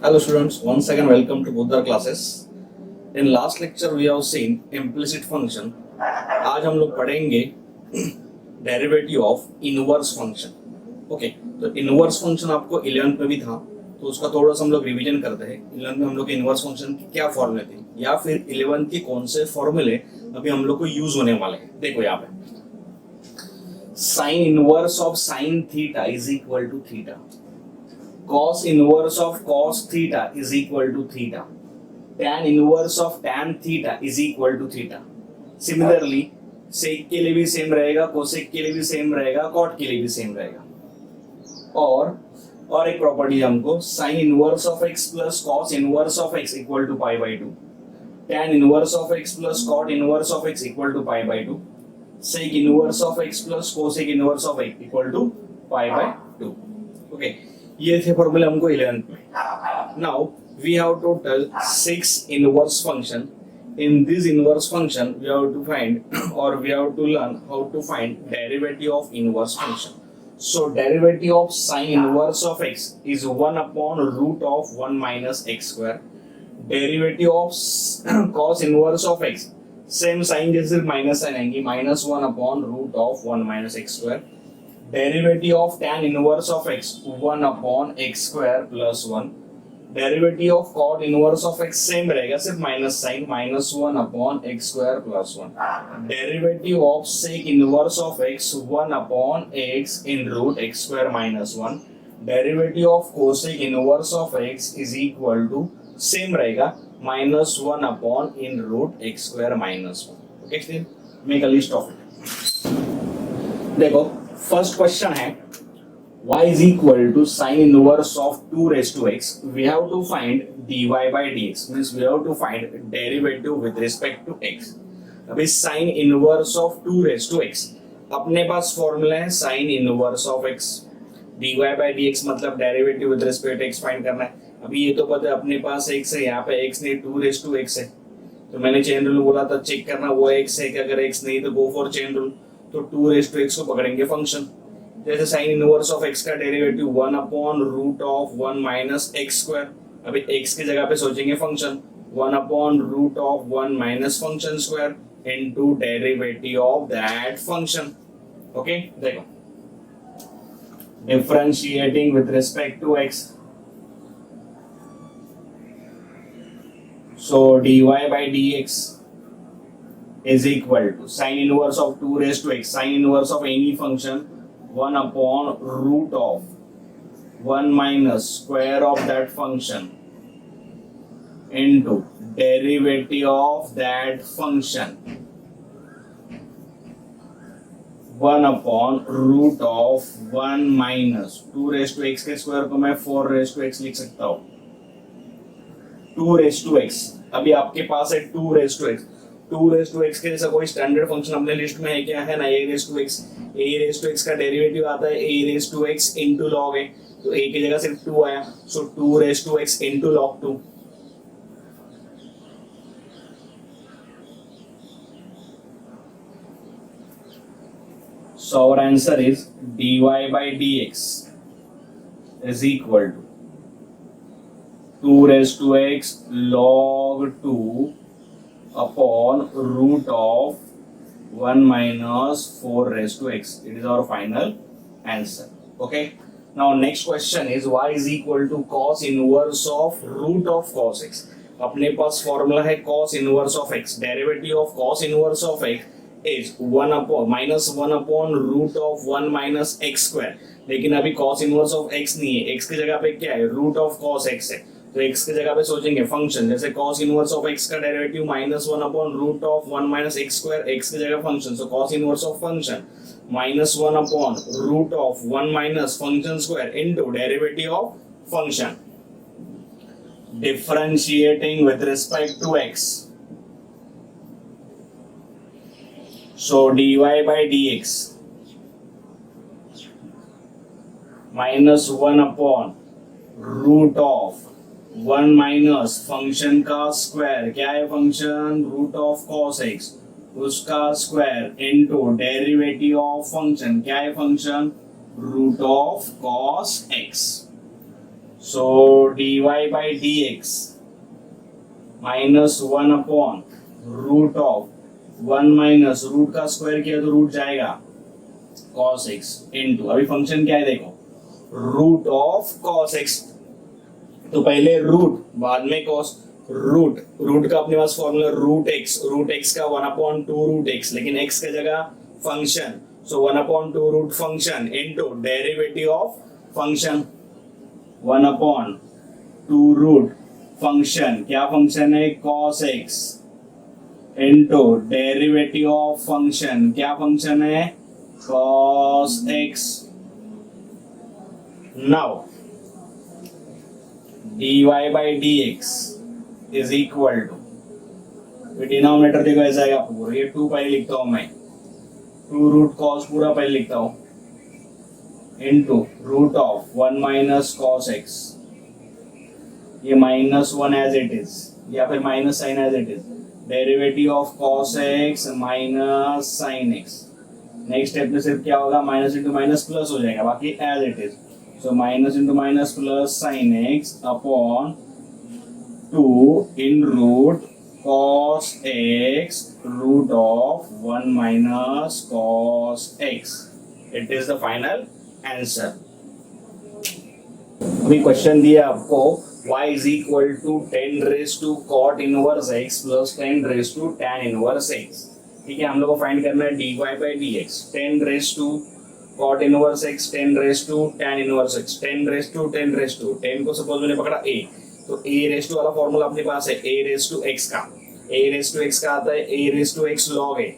Hello students, once again welcome to both our classes. In last lecture we have seen implicit function. आज हम लोग पढ़ेंगे derivative of inverse function. Okay, तो inverse function आपको 11th में भी था, तो उसका थोड़ा सा हम लोग रिवीजन करते हैं. 11th में हम लोग इनवर्स फंक्शन की क्या फॉर्मूले थे या फिर 11th के कौन से फॉर्मूले अभी हम लोग को यूज होने वाले हैं. देखो यहाँ पे sine inverse of sine theta is equal to theta, cos inverse of cos theta is equal to theta, tan inverse of tan theta is equal to theta. Similarly, sec के लिए भी सेम रहेगा, cosec के लिए भी same रहेगा, cot के लिए भी सेम रहेगा. और एक प्रॉपर्टी हमको sin inverse of x plus cos inverse of x equal to pi by 2, tan inverse of x plus cot inverse of x equal to pi by 2, sec inverse of x plus cosec inverse of x equal to pi by 2. Okay. ये थे फॉर्मूले हमको 11th में. Now we have total 6 inverse function. In this inverse function we have to find और we have to learn how to find derivative of inverse function. So derivative of sine inverse of x is 1 upon root of 1 minus x square. Derivative of cos inverse of x same sine जैसे minus sine आएंगी, minus 1 upon root of 1 minus x square. Derivative of tan inverse of x 1 upon x square plus 1. Derivative of cot inverse of x same रहेगा, सिर्फ minus sine, minus 1 upon x square plus 1. Derivative of sec inverse of x 1 upon x in root x square minus 1. Derivative of cosec inverse of x is equal to same रहेगा, minus 1 upon in root x square minus 1. Okay, still make a list of it. देखो first question है y is equal to sin inverse of 2 raised to x. We have to find dy by dx, means we have to find derivative with respect to x. अभी sin inverse of 2 raised to x, अपने पास formula है sin inverse of x. dy by dx मतलब derivative with respect x find करना है. अभी ये तो पता है अपने पास x है, यहाँ पे x नहीं 2 raised to x है, तो मैंने चेन रूल बोला था चेक करना वो x है कि अगर x नहीं तो गो फॉर चेन रूल. तो 2 raised to x को पकड़ेंगे फंक्शन. जैसे sin इनवर्स ऑफ x का derivative 1 upon root of 1 minus x square. अभी x की जगह पे सोचेंगे function 1 upon root of 1 minus function square into derivative of that function. Okay, देखो differentiating with respect to x. So dy by dx is equal to sin inverse of 2 raised to x, sin inverse of any function 1 upon root of 1 minus square of that function into derivative of that function 1 upon root of 1 minus 2 raised to x के square को मैं 4 raised to x लिख सकता हूँ. 2 raised to x, अभी आपके पास है 2 raised to x. 2 raised to x के जैसा कोई स्टैंडर्ड फंक्शन अपने लिस्ट में है क्या? है ना, a raised to x. a raised to x का डेरिवेटिव आता है a raised to x into log a, तो a की जगह सिर्फ 2 आया, सो 2 raised to x into log 2. So our answer is dy by dx is equal to 2 raised to x log 2 upon root of 1 minus 4 raised to x. It is our final answer. Okay. Now next question is y is equal to cos inverse of root of cos x. अपने पास formula है cos inverse of x. Derivative of cos inverse of x is 1 upon minus 1 upon root of 1 minus x square. लेकिन अभी cos inverse of x नहीं है, x की जगह पे क्या है? root of cos x है, तो x की जगह पे सोचेंगे फंक्शन. जैसे cos इनवर्स ऑफ x का derivative minus 1 upon root of 1 minus x square, x की जगह function, so cos inverse of function minus 1 upon root of 1 minus function square into derivative of function. Differentiating with respect to x, so dy by dx minus 1 upon root of 1 minus function का square, क्या है function? Root of cos x, उसका square into derivative of function, क्या है function? Root of cos x. So dy by dx minus 1 upon root of 1 minus root का square किया तो root जाएगा cos x इनटू, अभी फंक्शन क्या है देखो, रूट ऑफ cos x, तो पहले रूट बाद में cos, रूट का अपने पास फॉर्मूला रूट x का 1 अपॉन 2 रूट x, लेकिन x का जगह function, so 1 upon 2 root function into derivative of function 1 upon 2 root function, क्या फंक्शन है cos x into derivative of function, क्या फंक्शन है cos x. Now dy by dx is equal to, denominator देखो ऐसा आएगा पूरा, ये 2 पहले लिखता हूं मैं, 2 रूट cos पूरा पहले लिखता हूं into root of 1 minus cos x, ये माइनस 1 एज इट इज या फिर minus sine as it is, derivative of cos x minus sine x. Next step में सिर्फ क्या होगा, माइनस इंटू माइनस प्लस हो जाएगा, बाकी as it is. So minus into minus plus sine x upon 2 in root cos x root of 1 minus cos x. It is the final answer. अभी question दिया आपको y is equal to 10 raised to cot inverse x plus 10 raised to tan inverse x. ठीक है, हम लोग को find करना है dy by dx, 10 raised to cot inverse x, 10 raised to tan inverse x, 10 raised to 10 raised to, 10 को suppose मैंने पकड़ा a, तो a raised to वाला फॉर्मूला अपने पास है a raised to x का, a raised to x का आता है a raised to x log a.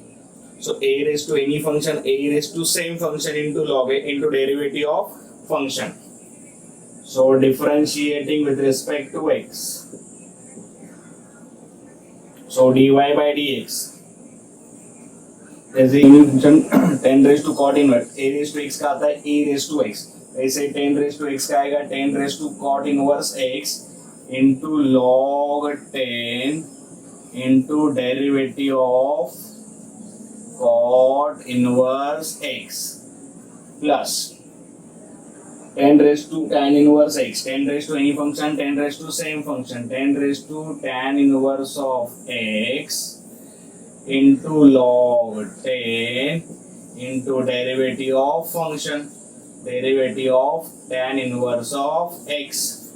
So a raised to any function, a raised to same function into log a into derivative of function. So differentiating with respect to x, so dy by dx ऐसे function 10 raised to cot inverse, a raised to x का आता है a raised to x, ऐसे 10 raised to x का आएगा 10 raised to cot inverse x into log 10 into derivative of cot inverse x plus 10 raised to tan inverse x, 10 raised to any function, 10 raised to same function, 10 raised to tan inverse of x into log 10 into derivative of function, derivative of tan inverse of x.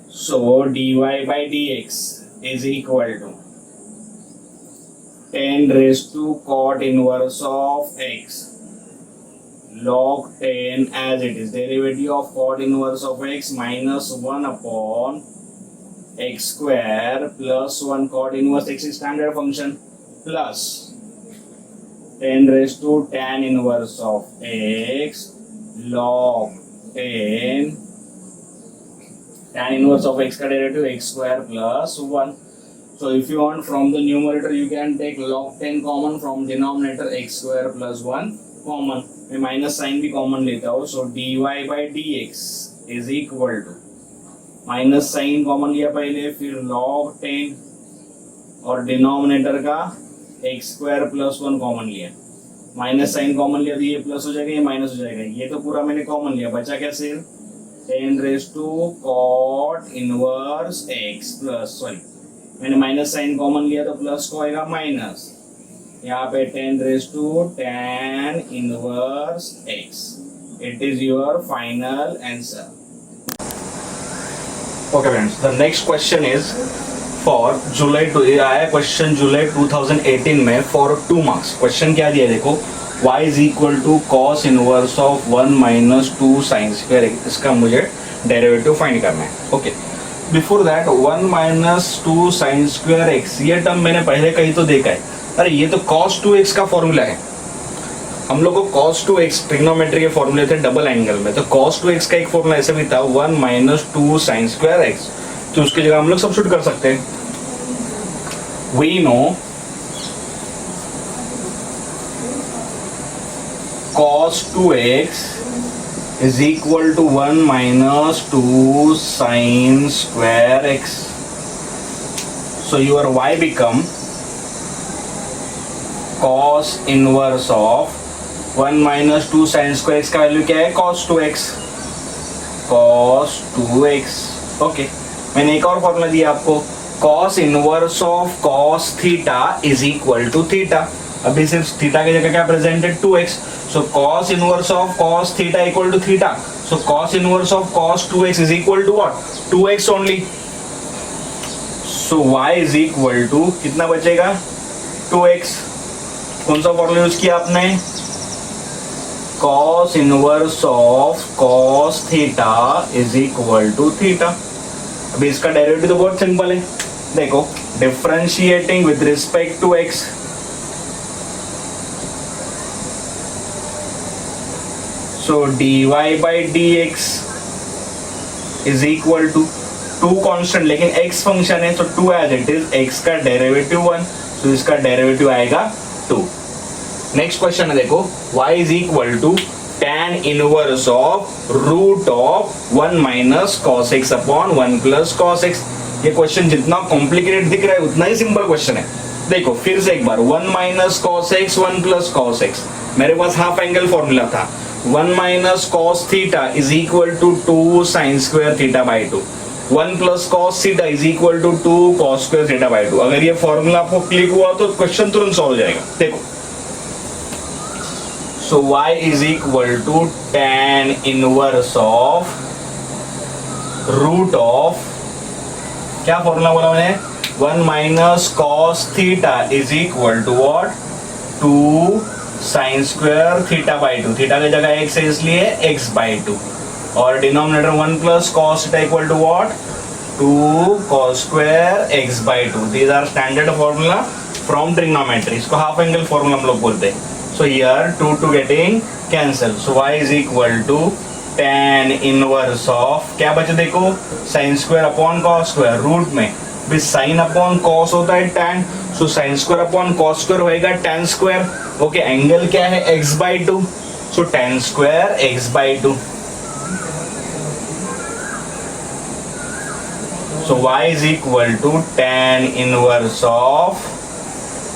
So dy by dx is equal to 10 raised to cot inverse of x log 10 as it is, derivative of cot inverse of x minus 1 upon x square plus 1 cot inverse x is standard function plus 10 raised to tan inverse of x log 10 tan inverse of x का derivative x square plus 1. So if you want from the numerator you can take log 10 common, from denominator x square plus 1 common. मैं minus sine भी common लेता हूँ. So dy by dx is equal to, minus sine common लिया पहले, फिर log 10 और denominator का x square plus 1 common लिया, माइनस साइन कॉमन लिया तो ये प्लस हो जाएगा, ये माइनस हो जाएगा, ये तो पूरा मैंने कॉमन लिया, बचा क्या सिर्फ 10 raised to cot inverse x plus, sorry मैंने माइनस साइन कॉमन लिया तो प्लस को आएगा माइनस, यहाँ पे 10 raised to tan inverse x. It is your final answer. Okay friends, the next question is for July to आया question जुलाई 2018 में for 2 marks. Question क्या दिया देखो, y is equal to cos inverse of 1 minus 2 sin square x. इसका मुझे derivative find करना है. Okay, before that 1 minus 2 sin square x, ये टर्म मैंने पहले कहीं तो देखा है. अरे ये तो cos 2x का फॉर्मूला है. हम लोग को cos 2x ट्रिग्नोमेट्री के फॉर्मूले थे डबल एंगल में, तो cos 2x का एक फॉर्मूला ऐसे भी था 1 minus 2 sin square x. तो उसकी जगह हम लोग सब्स्टिट्यूट कर सकते हैं. We know cos 2x is equal to 1 minus 2 sin square x. So your y become cos inverse of 1 minus 2 sin square x का वैल्यू क्या है cos 2x. cos 2x। Okay, मैंने एक और फॉर्मूला दिया आपको, cos inverse of cos theta is equal to theta. अभी सिर्फ थीटा की जगह क्या presented 2x, so cos inverse of cos theta equal to theta, so cos inverse of cos 2x is equal to what, 2x only. So y is equal to कितना बचेगा, 2x। कौन सा formula use किया आपने, cos inverse of cos theta is equal to theta. अभी इसका derivative तो बहुत सिंपल है, देखो differentiating with respect to x, so dy by dx is equal to 2 constant, लेकिन x फंक्शन है तो 2 एज इट इज, x का डेरिवेटिव 1, तो इसका डेरिवेटिव आएगा 2। नेक्स्ट क्वेश्चन है, देखो y is equal to tan inverse of root of 1 minus cos x upon 1 plus cos x। ये क्वेश्चन जितना कॉम्प्लिकेटेड दिख रहा है उतना ही सिंपल क्वेश्चन है। देखो फिर से एक बार, 1 minus cos x 1 plus cos x, मेरे पास हाफ एंगल फॉर्मूला था, 1 minus cos theta is equal to 2 sine square theta by 2, 1 plus cos theta is equal to 2 cos square theta by 2। अगर ये फॉर्मूला आपको क्लिक हुआ तो question तुरंत solve हो जाएगा। देखो, so y is equal to tan inverse of root of, क्या फॉर्मूला बोला मैंने, 1 minus cos theta is equal to what, 2 sine square theta by 2, theta की जगह x है इसलिए x बाई 2, और denominator 1 plus cos theta equal to what, 2 cos square x by 2। These are standard formula from trigonometry, इसको half angle formula हम लोग बोलते हैं। सो here 2 getting cancel, so y is equal to tan inverse of, क्या बचे देखो, sine square upon cos square, root में भी साइन अपॉन कॉस होता है tan, so sine square upon cos square होएगा tan स्क्वायर। ओके, एंगल क्या है, x by 2, so tan square x by 2। So y is equal to tan inverse of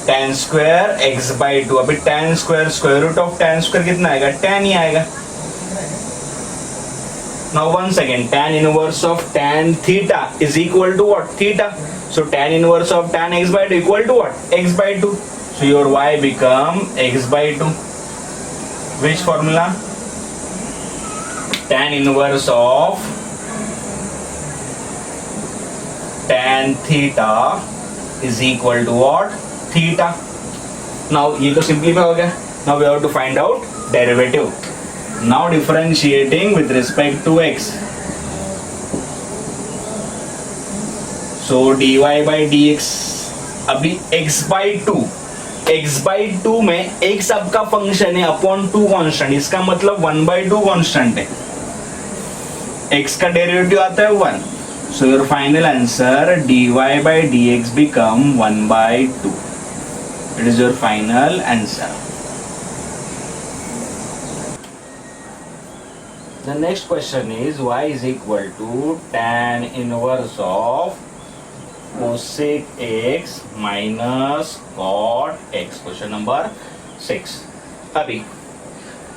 tan square x by 2। अभी tan square, square root of tan square कितना आएगा, tan ही आएगा। Now once again, tan inverse of tan theta is equal to what, theta. So tan inverse of tan x by 2 equal to what, x by 2. So your y become x by 2. Which formula? Tan inverse of tan theta is equal to what, theta. Now ये तो simplify हो गया। Now we have to find out derivative. Now differentiating with respect to x, so dy by dx, अभी x by 2, x by 2 में x आपका function है upon 2 constant, इसका मतलब 1 by 2 कांस्टेंट है, x का डेरिवेटिव आता है 1, so your final answer dy by dx become 1 by 2. It is your final answer. The next question is y is equal to tan inverse of cosec x minus cot x। Question number 6। अभी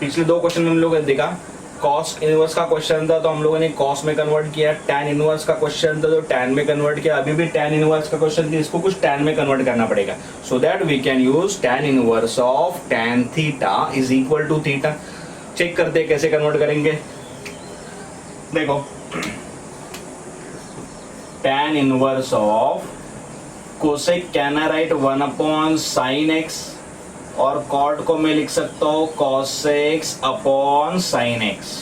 पिछले 2 question में हम लोगों ने देखा cos inverse का question था तो हम लोगों ने cos में कन्वर्ट किया, tan इनवर्स का क्वेश्चन था तो tan में कन्वर्ट किया, अभी भी tan इनवर्स का क्वेश्चन था, इसको कुछ tan में कन्वर्ट करना पड़ेगा, so that we can use tan inverse of tan theta is equal to theta. Check करते हैं कैसे कन्वर्ट करेंगे। देखो tan inverse of cosec can I write 1 upon sine x, और कॉट को मैं लिख सकता हूं कॉसेक्स अपॉन साइन एक्स।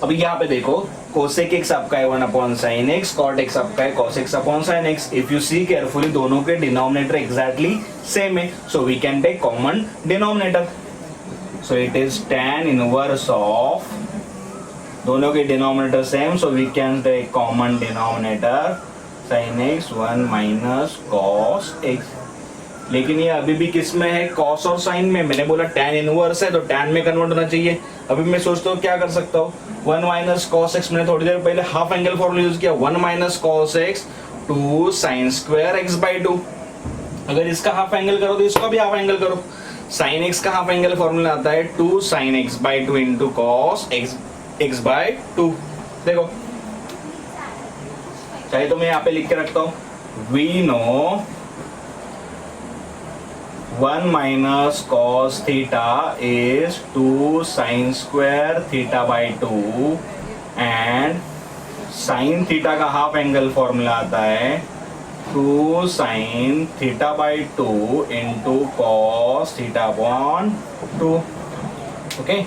अभी यहाँ पे देखो कोसेक एक्स आपका है 1 upon sine x, cot x आपका है cosec x upon sine x. If you see carefully दोनों के डिनोमिनेटर एग्जैक्टली सेम है, so we can take common denominator, so it is tan inverse of, दोनों के denominator same, so we can take common denominator sin x 1 minus cos x। लेकिन ये अभी भी किस में है, कॉस और साइन में। मैंने बोला tan इनवर्स है तो tan में कन्वर्ट होना चाहिए। अभी मैं सोचता हूँ क्या कर सकता हूँ, 1 माइनस कॉस एक्स, मैंने थोड़ी देर पहले हाफ एंगल फॉर्मूला यूज किया, 1 minus cos x 2 sine square x by 2। अगर इसका हाफ एंगल करो तो इसका भी हाफ एंगल करो। साइन एक्स का हाफ एंगल फॉर्मूला आता है 2 sine x by 2 into cos x x by 2। देखो चाहे तो मैं यहाँ पे लिख के रखता हूँ, we know 1 minus cos theta is 2 sin square theta by 2 and sin theta का हाफ एंगल फॉर्मूला आता है 2 sin theta by 2 into cos theta upon 2. Okay,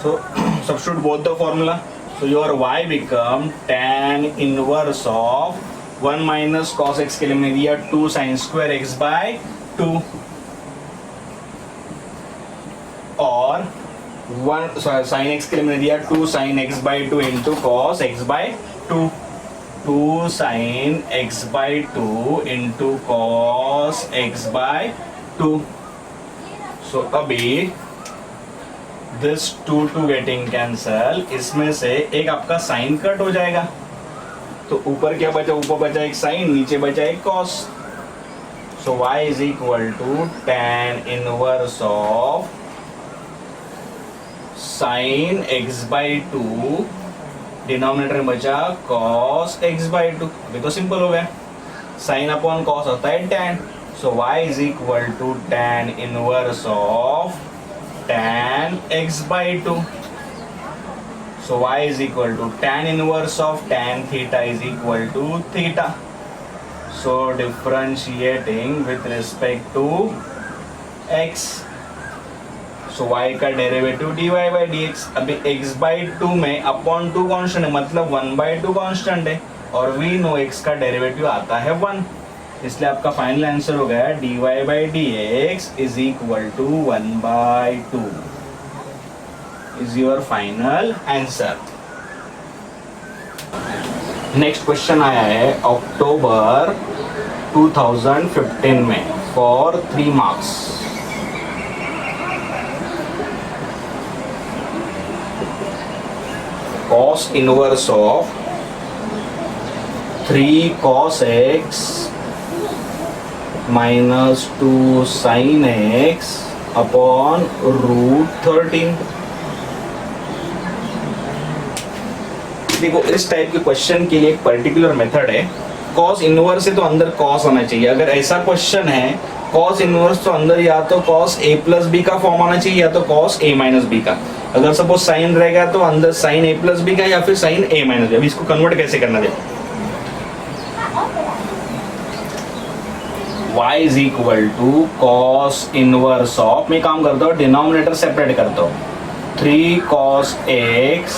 so substitute both the formula, so your y become tan inverse of 1 minus cos x के लिए मैंने दिया 2 sin square x by 2 और 1 sin x के लिए मैंने दिया 2 sin x by 2 into cos x by 2, 2 sin x by 2 into cos x by 2. So अभी this 2 getting cancel, इसमें से एक आपका साइन कट हो जाएगा, तो ऊपर क्या बचा, ऊपर बचा एक साइन, नीचे बचा एक cos. So y is equal to tan inverse of sin x by 2, denominator में बचा cos x by 2. अभी तो सिंपल हो गया, साइन अपॉन cos होता है tan. So y is equal to tan inverse of tan x by 2. So y is equal to tan inverse of tan theta is equal to theta. So differentiating with respect to x, so y का derivative dy by dx. अभी x by 2 में upon 2 constant है, मतलब 1 by 2 constant है, और we no x का derivative आता है 1, इसलिए आपका फाइनल आंसर हो गया dy by dx is equal to 1 by 2 is your final answer. Next question आया है अक्टूबर 2015 में for 3 marks. cos inverse of 3 cos x minus 2 sin x upon root 13. देखो इस टाइप के क्वेश्चन के लिए एक पर्टिकुलर मेथड है. cos इनवर्स है तो अंदर cos होना चाहिए. अगर ऐसा क्वेश्चन है cos इनवर्स तो अंदर या तो cos a प्लस बी का फॉर्म आना चाहिए या तो cos a माइनस बी का. अगर सपोज साइन रहेगा तो अंदर sin a प्लस बी का या फिर sin a माइनस बी. अभी इसको कन्वर्ट कैसे करना देखो. y is equal to cos inverse of, मैं काम करता हूँ डिनोमिनेटर सेपरेट करता हूँ, 3 cos x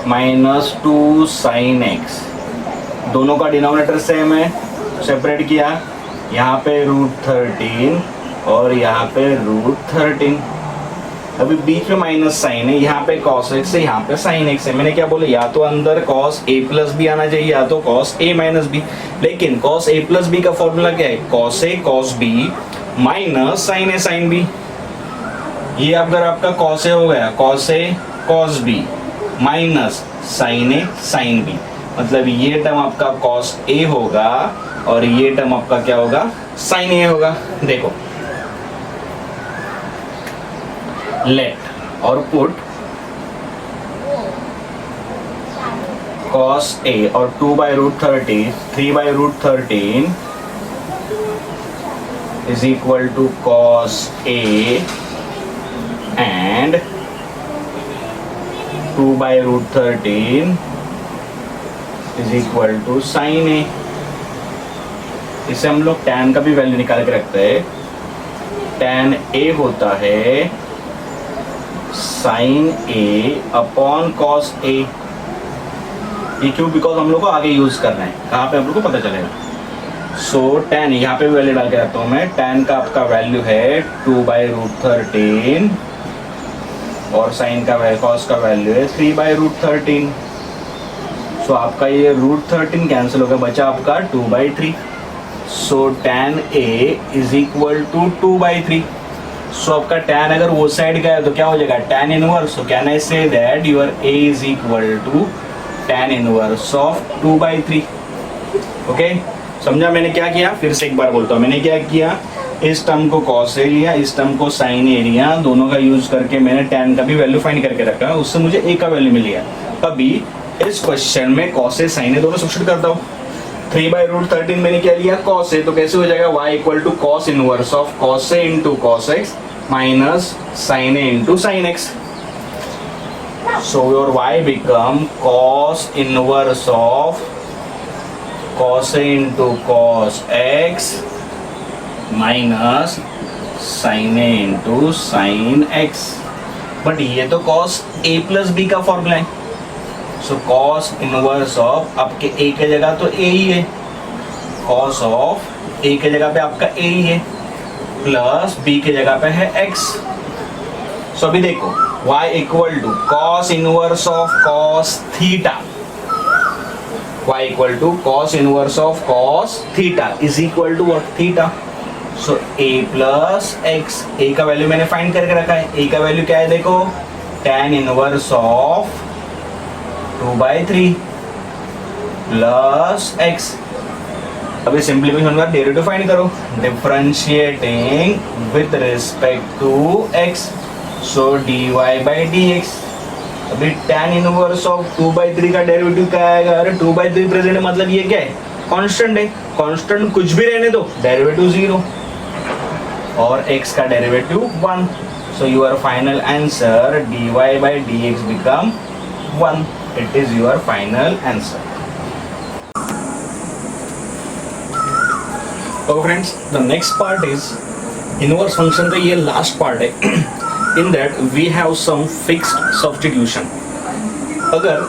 minus 2 sin x. दोनों का डिनोमिनेटर सेम है, सेपरेट किया, यहाँ पे √13 और यहाँ पे √13. अभी बीच में माइनस साइन है, यहाँ पे cos x है, यहाँ पे sin x है. मैंने क्या बोला, या तो अंदर cos a प्लस बी आना चाहिए या तो cos a माइनस बी. लेकिन cos a प्लस बी का फॉर्मूला क्या है, cos a cos b minus sin a sin b. ये अगर आपका cos a हो गया, cos a cos b minus sin a sin b, मतलब ये टर्म आपका cos a होगा और ये टर्म आपका क्या होगा, sin a होगा. देखो लेट और पुट cos a और 2 by √13, 3 by √13 is equal to cos a and 2 by √13 is equal to sin a. इसे हम लोग tan का भी वैल्यू निकाल के रखते हैं. tan a होता है sin a upon cos a. ये क्यों, बिकॉज हम लोग को आगे यूज करना है, कहाँ पे हम लोग को पता चलेगा. सो tan यहाँ पे वैल्यू डाल के रखता हूँ मैं. tan का आपका वैल्यू है 2 by √13 और sin का cos का वैल्यू है 3 by √13. सो आपका ये √13 कैंसिल हो गया, बचा आपका 2 by 3. So tan a is equal to 2 by 3. So आपका tan अगर वो साइड गया तो क्या हो जाएगा, tan inverse. So can I say that your a is equal to tan inverse of 2 by 3. Okay, समझा मैंने क्या किया, फिर से एक बार बोलता हूँ. मैंने क्या किया, इस टर्म को कॉस ए लिया, इस टर्म को साइन ए लिया, दोनों का यूज करके मैंने tan का भी वैल्यू फाइंड करके रखा, उससे मुझे a का वैल्यू मिल गया। अभी इस क्वेश्चन में cos ए sin ए दोनों सब्स्टिट्यूट करता हूँ। 3/√13 मैंने क्या लिया cos ए, तो कैसे हो जाएगा y इक्वल टू cos inverse of cos a into cos x माइनस sin a into sin x। So your y become cos inverse of cos a into cos x माइनस sin a into sin x। But ये तो cos a plus b का formula है। So cos inverse of आपके a के जगह तो a ही है, cos ऑफ a के जगह पे आपका a ही है, प्लस b के जगह पे है x। सो अभी देखो y इक्वल टू cos inverse of cos theta, y equal टू cos inverse of cos theta is equal to what theta. So a plus x, a का वैल्यू मैंने फाइंड करके रखा है, a का वैल्यू क्या है देखो tan inverse of 2/3 plus x। अभी सिंप्लीफिकेशन का डेरिवेटिव फाइंड करो, differentiating with respect to x, so dy by dx। अभी tan इनवर्स ऑफ 2/3 का डेरिवेटिव क्या आएगा, अरे 2/3 प्रेजेंट है मतलब ये क्या है कांस्टेंट है, कांस्टेंट कुछ भी रहने दो डेरिवेटिव 0 और x का derivative 1। So your final answer dy by dx become 1, it is your final answer. तो friends the next part is inverse function का ये लास्ट पार्ट है। In that we have some fixed substitution। अगर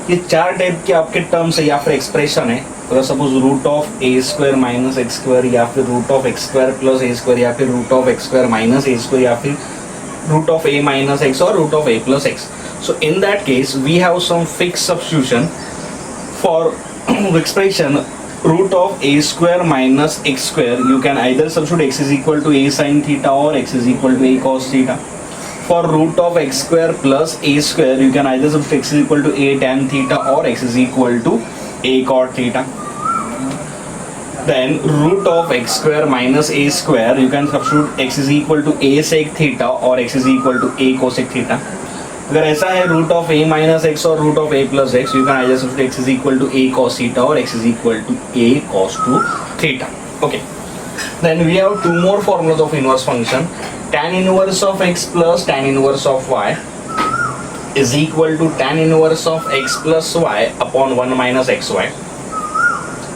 ये चार type के आपके terms है या फिर एक्सप्रेशन है, अगर suppose root of a square minus x square या फिर root of x square plus a square या फिर root of x square minus a square या फिर root of a minus x और root of a plus x. So in that case we have some fixed substitution for expression root of a square minus x square, you can either substitute x is equal to a sin theta or x is equal to a cos theta. For root of x square plus a square, you can either substitute x is equal to a tan theta or x is equal to a cot theta. Then root of x square minus a square, you can substitute x is equal to a sec theta or x is equal to a cosec theta. अगर ऐसा है root of a minus x और root of a plus x, you can either substitute x is equal to a cos theta और x is equal to a cos 2 theta. Okay, then we have two more formulas of inverse function. tan inverse of x plus tan inverse of y is equal to tan inverse of x plus y upon 1 minus xy।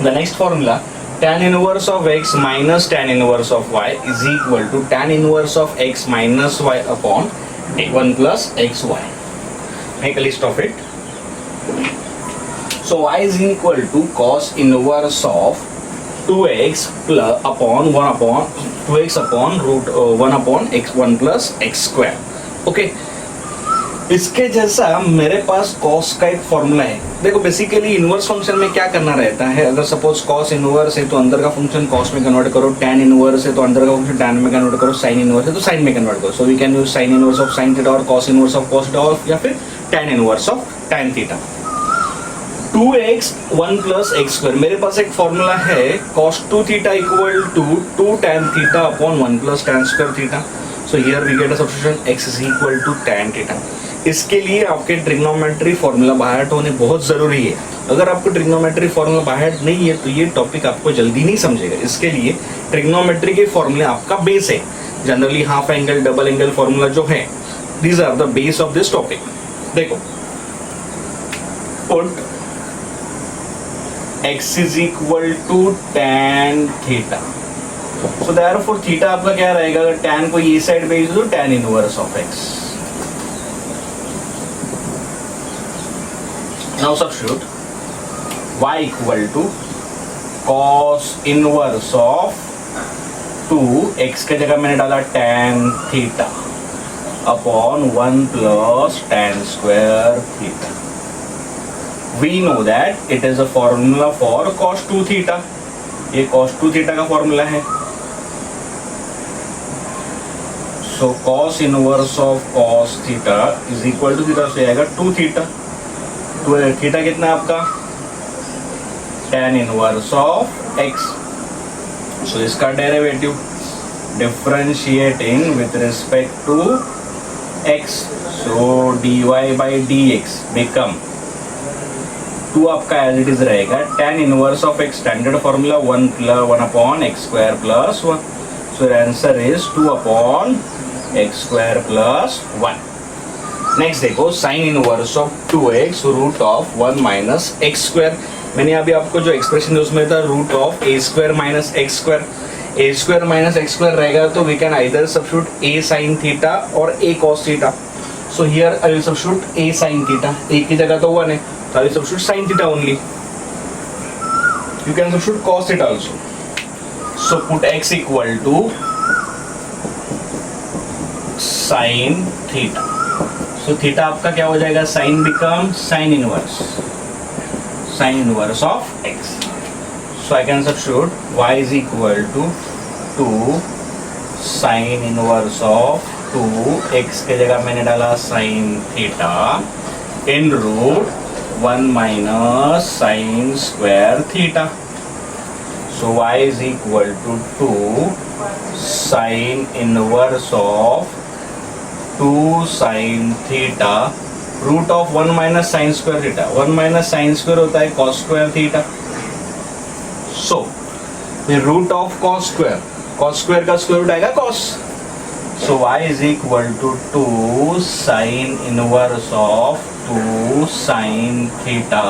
The next formula tan inverse of x minus tan inverse of y is equal to tan inverse of x minus y upon 1 plus xy. Make a list of it. So y is equal to cos inverse of 2x plus upon 1 upon 2x upon root 1 upon x 1 plus x square. Okay. इसके जैसा मेरे पास cos का एक formula है। देखो basically inverse function में क्या करना रहता है, अगर सपोज cos इनवर्स है तो अंदर का फंक्शन cos में कन्वर्ट करो, tan इनवर्स है तो अंदर का फंक्शन tan में कन्वर्ट करो, sin इनवर्स है तो sin में कन्वर्ट करो। So we can use sin inverse of sin theta और cos inverse of cos theta और या फिर tan inverse of tan theta. 2x 1 plus x square, मेरे पास एक फॉर्मूला है cos 2 theta equal to 2 tan theta upon 1 plus tan square theta. So here we get a substitution x is equal to tan theta. इसके लिए आपके trigonometry formula बाहर होने बहुत जरूरी है। अगर आपको ट्रिग्नोमेट्री फॉर्मूला बाहर नहीं है तो ये टॉपिक आपको जल्दी नहीं समझेगा। इसके लिए ट्रिग्नोमेट्री के फॉर्मूले आपका बेस है। Generally half angle double angle formula जो है, these are the base of this topic. देखो put x is equal to tan theta. So therefore theta आपका क्या रहेगा, अगर tan को ये साइड भेज दो tan inverse of x। Now substitute y equal to cos inverse of 2 x के जगह मैंने डाला tan theta upon 1 plus tan square theta. We know that it is a formula for cos 2 theta. ये cos 2 theta का formula है। So cos inverse of cos theta is equal to theta से आएगा 2 theta। तो theta कितना है आपका tan inverse of x। सो इसका derivative differentiating with respect to x, so dy by dx become 2 आपका एज इट इज रहेगा tan inverse of x, standard formula 1 upon x square plus 1, so answer is 2 upon x square plus 1। Next देखो sine inverse of 2x root of 1 minus x square. मैंने अभी आपको जो expression उसमें था root of a square minus x square, a square minus x square रहेगा तो we can either substitute a sine theta और a cos theta. So here I will substitute a sine theta, a की जगह तो 1 है, so I will substitute sin theta only. You can substitute cos theta also. So put x equal to sin theta. So theta आपका क्या हो जाएगा, sin become sin inverse of x. So I can substitute y is equal to 2 sin inverse of 2, x के जगह मैंने डाला sin theta in root 1 minus sin square theta. So y is equal to 2 sin inverse of 2 sin theta root of 1 minus sin square theta. 1 minus sin square होता है cos square theta. So the root of cos square का square root आएगा cos. So y is equal to 2 sin inverse of 2 sin theta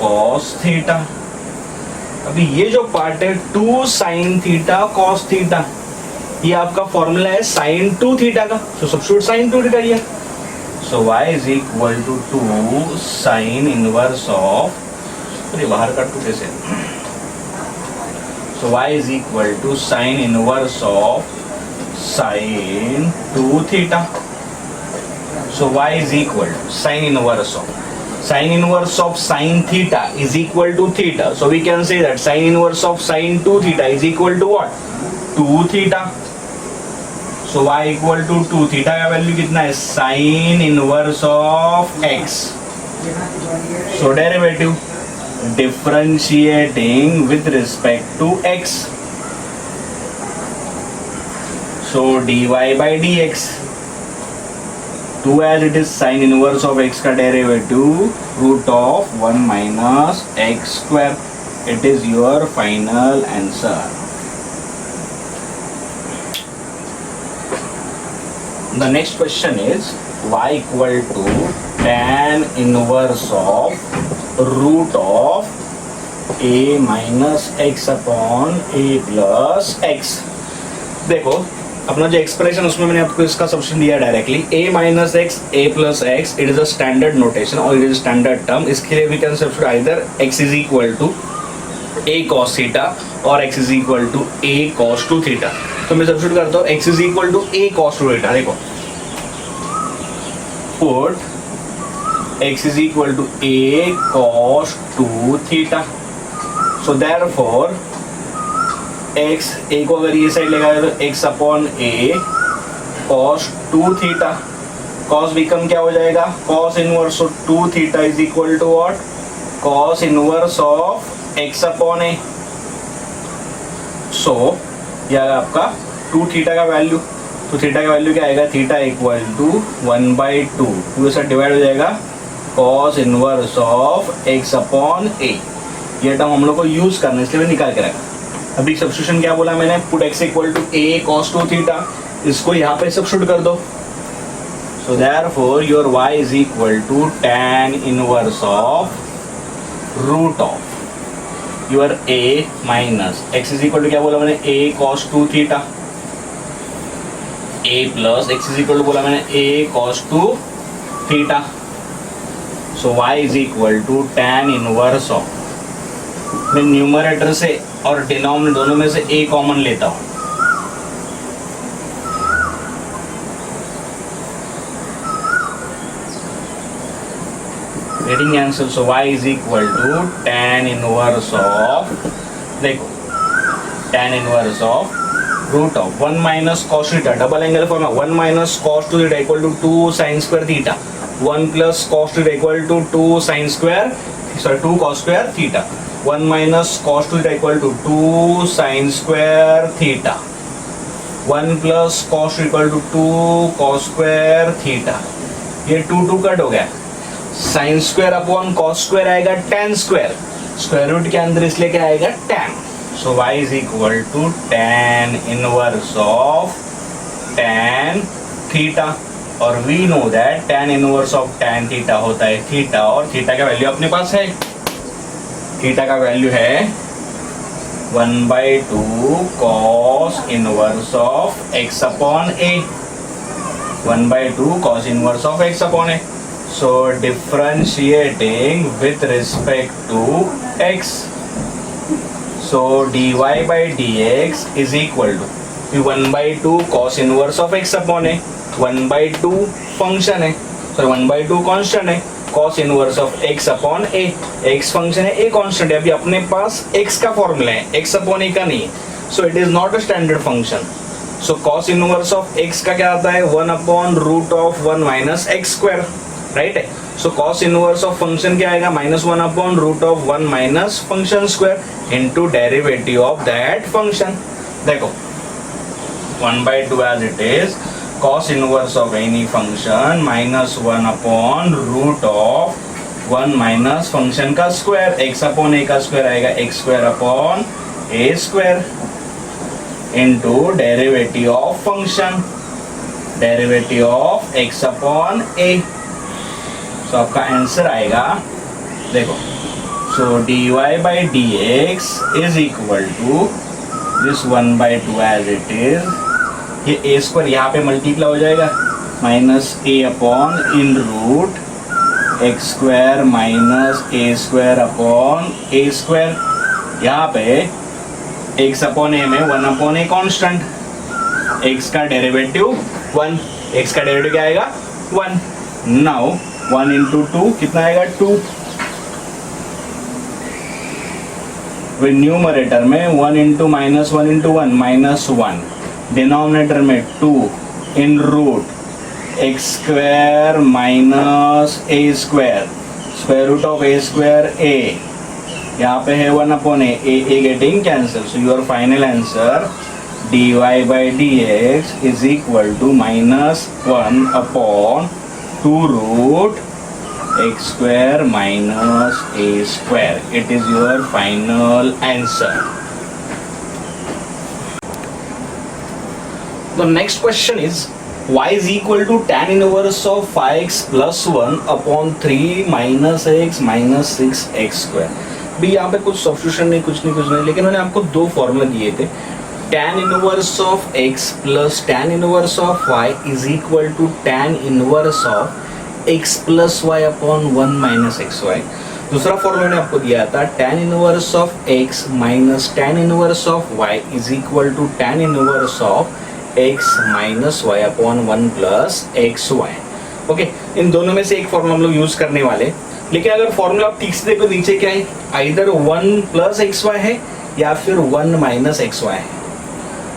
cos theta। अभी ये जो part है 2 sin theta cos theta, ये आपका फॉर्मूला है sin 2 theta का, तो सब्स्टिट्यूट sin 2 theta लिया। So y is equal to 2 sin inverse of, अरे बाहर काट टू कैसे, so y is equal to sin inverse of sin 2 theta. So y is equal to sin inverse of sin theta is equal to theta. So we can say that sin inverse of sin 2 theta is equal to what? 2 theta. So y equal to 2 theta का value कितना है, sin inverse of x. So derivative differentiating with respect to x. So dy by dx, 2 as it is sin inverse of x का derivative root of 1 minus x square. It is your final answer. The next question is y equal to tan inverse of root of a minus x upon a plus x. देखो अपना जो expression उसमें मैंने आपको इसका substitution दिया directly, a minus x a plus x, it is a standard notation और it is standard term. इसके लिए we can substitute either x is equal to a cos theta और x is equal to a cos 2 theta. तो मैं substitute करता हूँ x is equal to a cos 2 theta. देखो put x is equal to a cos 2 theta. So therefore x, a को अगर ये side लगाए तो x upon a cos 2 theta, cos become क्या हो जाएगा, cos inverse of 2 theta is equal to what, cos inverse of x upon a। So यह आपका 2 थीटा का वैल्यू, तो थीटा का वैल्यू क्या आएगा, थीटा इक्वल टू 1/2, 2 से डिवाइड हो जाएगा cos inverse of x upon a। ये टर्म हम लोग को यूज करना है इसलिए मैं निकाल के रखा। अभी सब्स्टिट्यूशन क्या बोला मैंने, put x equal to a cos 2 theta, इसको यहाँ पे सब्स्टिट्यूट कर दो। So therefore your y is equal to tan inverse of root of your a minus x is equal to क्या बोला मैंने, a cos 2 theta, a plus x is equal to बोला मैंने a cos 2 theta. So y is equal to tan inverse of, मैं numerator से और denominator दोनों में से a कॉमन लेता हूं, getting answer. So y is equal to tan inverse of, देखो tan inverse of root of 1 minus cos theta, double angle form है, 1 minus cos 2 theta equal to 2 sin square theta, 1 plus cos 2 theta equal to 2 sin square, sorry 2 cos square theta, 1 minus cos 2 theta equal to 2 sin square theta. 1 plus cos equal to 2 cos square theta, ये 2 cut हो गया, sine square upon cos square आएगा tan square, square root के अंदर इसलिए क्या आएगा tan, so y is equal to tan inverse of tan theta, और we know that tan inverse of tan theta होता है थीटा, और थीटा का वैल्यू अपने पास है, थीटा का वैल्यू है 1/2 cos inverse of x upon a, 1/2 cos inverse of x upon a. So differentiating with respect to x, so dy by dx is equal to 1/2 cos inverse of x upon a, 1/2 function है, sorry 1/2 constant है, cos inverse of x upon a, x function है, a constant है, अभी अपने पास x का formula है, x upon a का नहीं, so it is not a standard function, so cos inverse of x का क्या आता है 1 upon root of 1 minus x square, right है, so cos inverse of function क्या आएगा -1 upon root of 1 minus function square into derivative of that function, देखो 1/2 as it is cos inverse of any function -1 upon root of 1 minus function का square, x upon a का square आएगा x square upon a square into derivative of function, derivative of x upon a, तो आपका answer आएगा, देखो, so dy by dx is equal to this 1/2 as it is, ये a square यहाँ पे multiply हो जाएगा, minus a upon in root x square minus a square upon a square, यहाँ पे x अपॉन a में 1 अपॉन a कांस्टेंट, x का derivative 1, x का डेरिवेटिव क्या आएगा 1, नाउ 1 इंटू 2 कितना आएगा 2, न्यूमरेटर में 1 इंटू -1 इंटू 1 -1, डिनोमिनेटर में 2 in root x square minus a square, square root of a square a, यहाँ पे है 1 upon a getting cancel, so your final answer dy by dx is equal to -1 upon 2 root x square minus a square. It is your final answer. The next question is y is equal to tan inverse of 5x plus 1 upon 3 minus x minus 6x square. भी यहाँ पे कुछ substitution नहीं, कुछ नहीं, लेकिन मैंने आपको दो फॉर्मूला दिए थे, tan inverse of x plus tan inverse of y is equal to tan inverse of x plus y upon 1 minus x y, दूसरा फॉर्मूला मैंने आपको दिया था tan inverse of x minus tan inverse of y is equal to tan inverse of x minus y upon 1 plus x y, okay, इन दोनों में से एक फॉर्मूला हम लोग यूज करने वाले, लेकिन अगर फॉर्मूला आप ठीक से देखो नीचे क्या है, आइदर 1 प्लस एक्स वाई है या फिर 1 माइनस एक्स वाई है,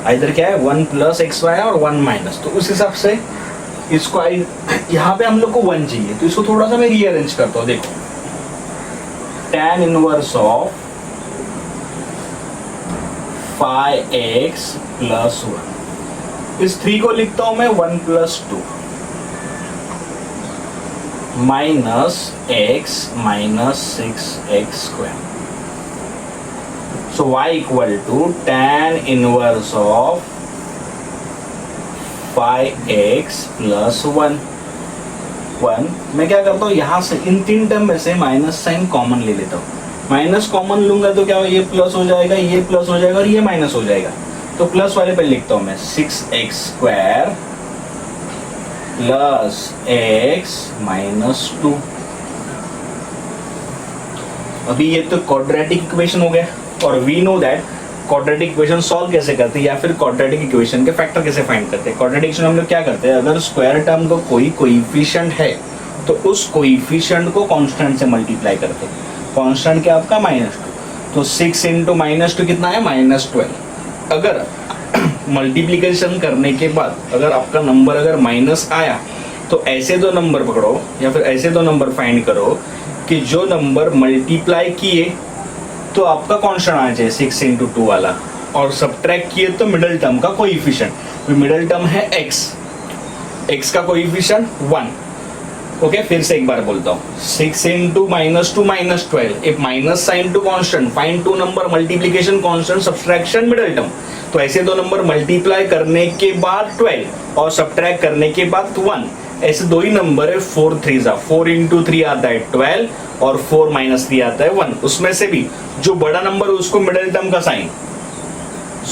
आइदर क्या है 1 प्लस एक्स वाई है और 1 माइनस, तो उस हिसाब से इसको यहाँ पे हम लोग को 1 चाहिए, तो इसको थोड़ा सा मैं रीअरेंज करता हूँ, देखो tan inverse of 5x plus 1, इस 3 को लिखता हूँ मैं 1 plus 2 minus x minus 6x square, so y equal to tan inverse of 5x plus 1, मैं क्या करता हूँ यहाँ से इन 3 टर्म में से माइनस साइन कॉमन ले लेता हूँ, माइनस कॉमन लूंगा तो क्या हो, ये प्लस हो जाएगा, ये प्लस हो जाएगा और ये माइनस हो जाएगा, तो प्लस वाले पे लिखता हूँ मैं 6x square plus x minus 2, अभी ये तो क्वाड्रेटिक इक्वेशन हो गया, और we know that quadratic equation solve कैसे करते हैं या फिर क्वाड्रेटिक इक्वेशन के फैक्टर कैसे फाइंड करते हैं। क्वाड्रेटिक इक्वेशन हम लोग क्या करते हैं, अगर स्क्वायर टर्म का कोई कोएफिशिएंट है तो उस कोएफिशिएंट को कांस्टेंट से मल्टीप्लाई करते हैं, कांस्टेंट क्या आपका -2, तो 6 इंटू -2 कितना है -12। अगर मल्टीप्लिकेशन करने के बाद अगर आपका नंबर अगर माइनस आया तो ऐसे दो नंबर पकड़ो या फिर ऐसे दो नंबर फाइंड करो कि जो नंबर मल्टीप्लाई किए तो आपका कांस्टेंट आना चाहिए 6 इंटू 2 वाला, और सब्ट्रैक्ट किए तो मिडिल टर्म का कोएफिशिएंट, मिडिल टर्म है x, x का कोएफिशिएंट 1. ओके, फिर से एक बार बोलता हूँ, 6 into -2 -12. If minus sign to constant, find two number, multiplication constant, subtraction middle term. तो ऐसे दो नंबर मल्टीप्लाई करने के बाद 12 और सब्ट्रैक्ट करने के बाद 1, ऐसे दो ही नंबर है. 4 3 4 इंटू 3 आता है 12 और 4 माइनस 3 आता है 1. उसमें से भी जो बड़ा नंबर है उसको मिडिल टर्म का साइन,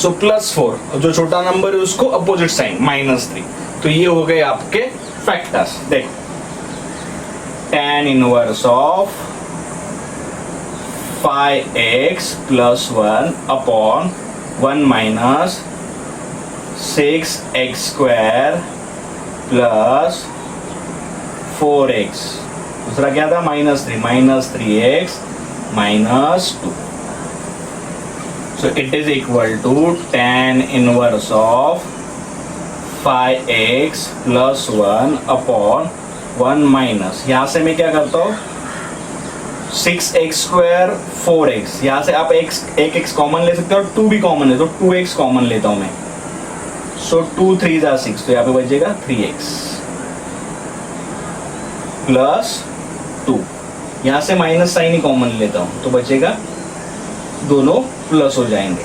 सो +4, और जो छोटा नंबर है उसको अपोजिट साइन -3. तो ये हो गए आपके फैक्टर्स. देखो, tan inverse of 5x + 1 upon 1 minus 6x² plus 4x. दूसरा क्या था? -3x -2. So it is equal to tan inverse of 5x + 1 upon 1 minus, यहाँ से मैं क्या करता हूँ, 6x² 4x, यहाँ से आप एक x कॉमन ले सकते हो और 2 भी कॉमन ले, तो 2x कॉमन लेता हूँ मैं. सो 2 3 6, तो यहाँ पे बचेगा 3x प्लस 2. यहाँ से माइनस साइन ही कॉमन लेता हूँ, तो बचेगा, दोनों प्लस हो जाएंगे.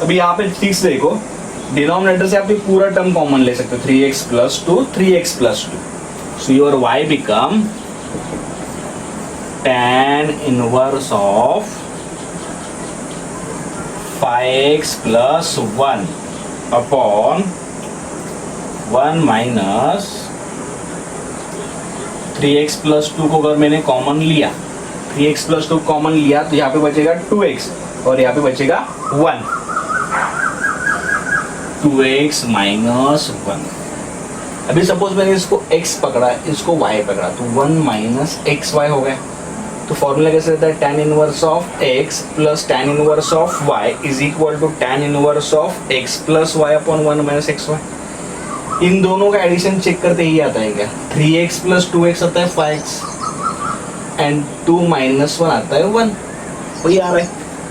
अभी यहाँ पे ठीक से देखो, डिनोमिनेटर से आप ये पूरा टर्म कॉमन ले सकते हो, 3x + 2 3x + 2. So your y become tan inverse of 5x + 1 upon 1 minus 3x + 2 को अगर मैंने कॉमन लिया, 3x + 2 कॉमन लिया, तो यहाँ पे बचेगा 2x और यहाँ पे बचेगा 1. 2x - 1. अभी सपोज मैंने इसको x पकड़ा, इसको y पकड़ा, तो 1 माइनस xy हो गया. तो फॉर्मूला कैसे रहता है? tan inverse of x plus tan inverse of y is equal to tan inverse of x plus y upon 1 minus xy. इन दोनों का एडिशन चेक करते ही आता है क्या? 3x + 2x आता है 5x एंड 2 - 1 आता है 1. वही आ रहा है,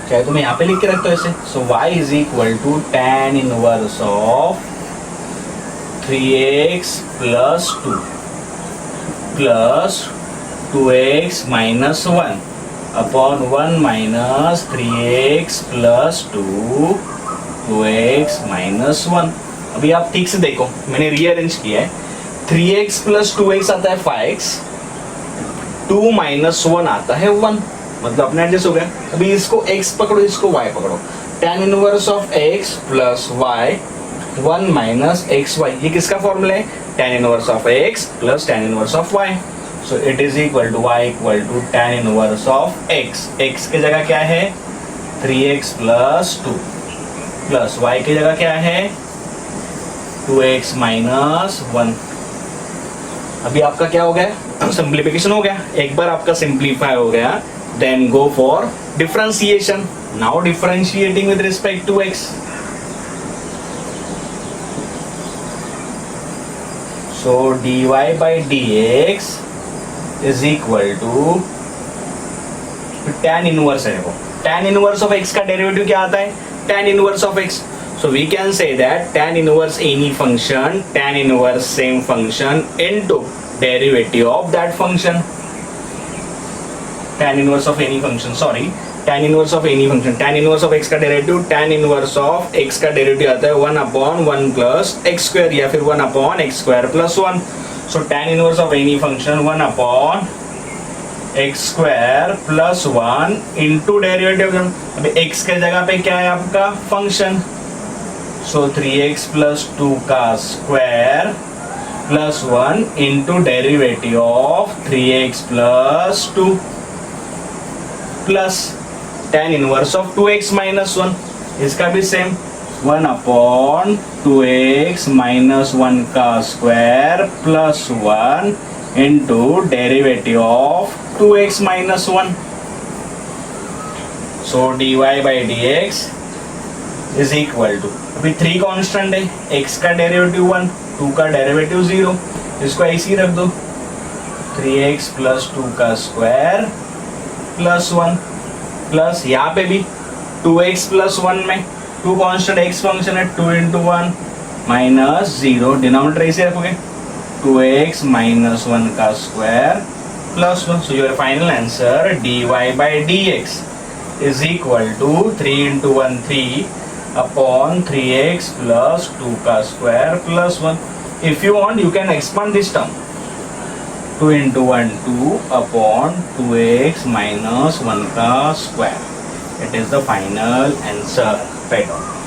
चाहे तो मैं यहाँ पे लिख के रखता हूँ ऐसे. So y is equal to tan inverse of 3x + 2 plus 2x - 1 upon 1 minus 3x + 2 2x - 1. अभी आप ठीक से देखो, मैंने रीअरेंज किया है. 3x + 2x आता है 5x, 2 - 1 आता है 1, मतलब अपने एडजस्ट हो गया. अभी इसको x पकड़ो, इसको y पकड़ो. tan inverse of x plus y 1 minus xy, ये किसका फॉर्मूला है? tan inverse of x plus tan inverse of y. So it is equal to y equal to tan inverse of x. x की जगह क्या है? 3x + 2 plus y की जगह क्या है? 2x - 1. अभी आपका क्या हो गया? सिंप्लीफिकेशन हो गया. एक बार आपका सिंप्लीफाई हो गया, then go for differentiation. Now differentiating with respect to x. So dy by dx is equal to tan inverse है. वो tan इनवर्स ऑफ x का डेरिवेटिव क्या आता है? tan inverse of x. So we can say that tan inverse any function, tan inverse same function into derivative of that function. Tan inverse of any function, sorry, tan inverse of any function. tan inverse of x का derivative, tan inverse of x का derivative आता है 1/1 plus x² या फिर 1/x² plus 1. So tan inverse of any function 1/x² plus 1 into derivative. अभी x के जगह पे क्या है आपका? फंक्शन. So 3x + 2 का square plus 1 into derivative of 3x + 2 plus tan inverse of 2x - 1. इसका भी सेम 1/2x - 1 का square plus 1 into derivative of 2x - 1. So dy by dx is equal to, अभी 3 कांस्टेंट है, x का derivative 1, 2 का derivative 0, इसको ऐसे ही रख दो. 3x + 2 का स्क्वायर प्लस 1 प्लस यहाँ पे भी 2x + 1 में टू कांस्टेंट x फंक्शन है 2 into 1 माइनस 0 डिनोमिनेटर ऐसे रखोगे 2x minus 1 का square plus 1. So your final answer dy by dx is equal to 3 into 1 3 upon 3x plus 2 का square plus 1. If you want, you can expand this term. 2 into 1 2 upon 2x minus 1 का square. It is the final answer. Right on.